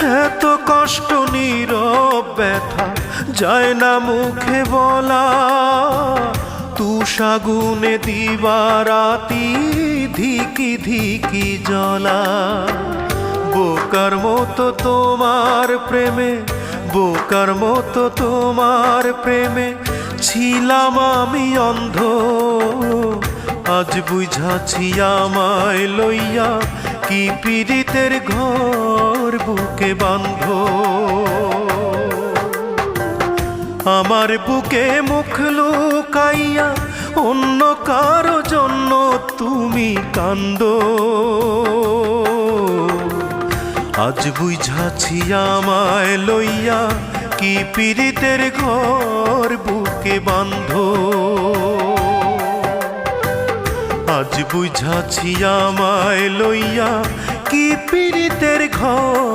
এত কষ্ট নীরব ব্যথা যায় না মুখে বলা, তুষাগুনে দিবারাতি ধিকি ধিকি জ্বলা। বোকার মতো তোমার প্রেমে, বোকার মতো তোমার প্রেমে ছিলাম আমি অন্ধ। আজ বুঝাছি আমায় লইয়া কি পীড়িতের ঘর বুকে বাঁধ। আমার বুকে মুখ লুকাইয়া অন্য কারো জন্য তুমি কান্দো। আজ বুঝাছি আমায় লইয়া কি পীড়িতের ঘর বুকে বাঁধ। আজ বুঝাছি আমায় লইয়া কি পীড়িতের ঘর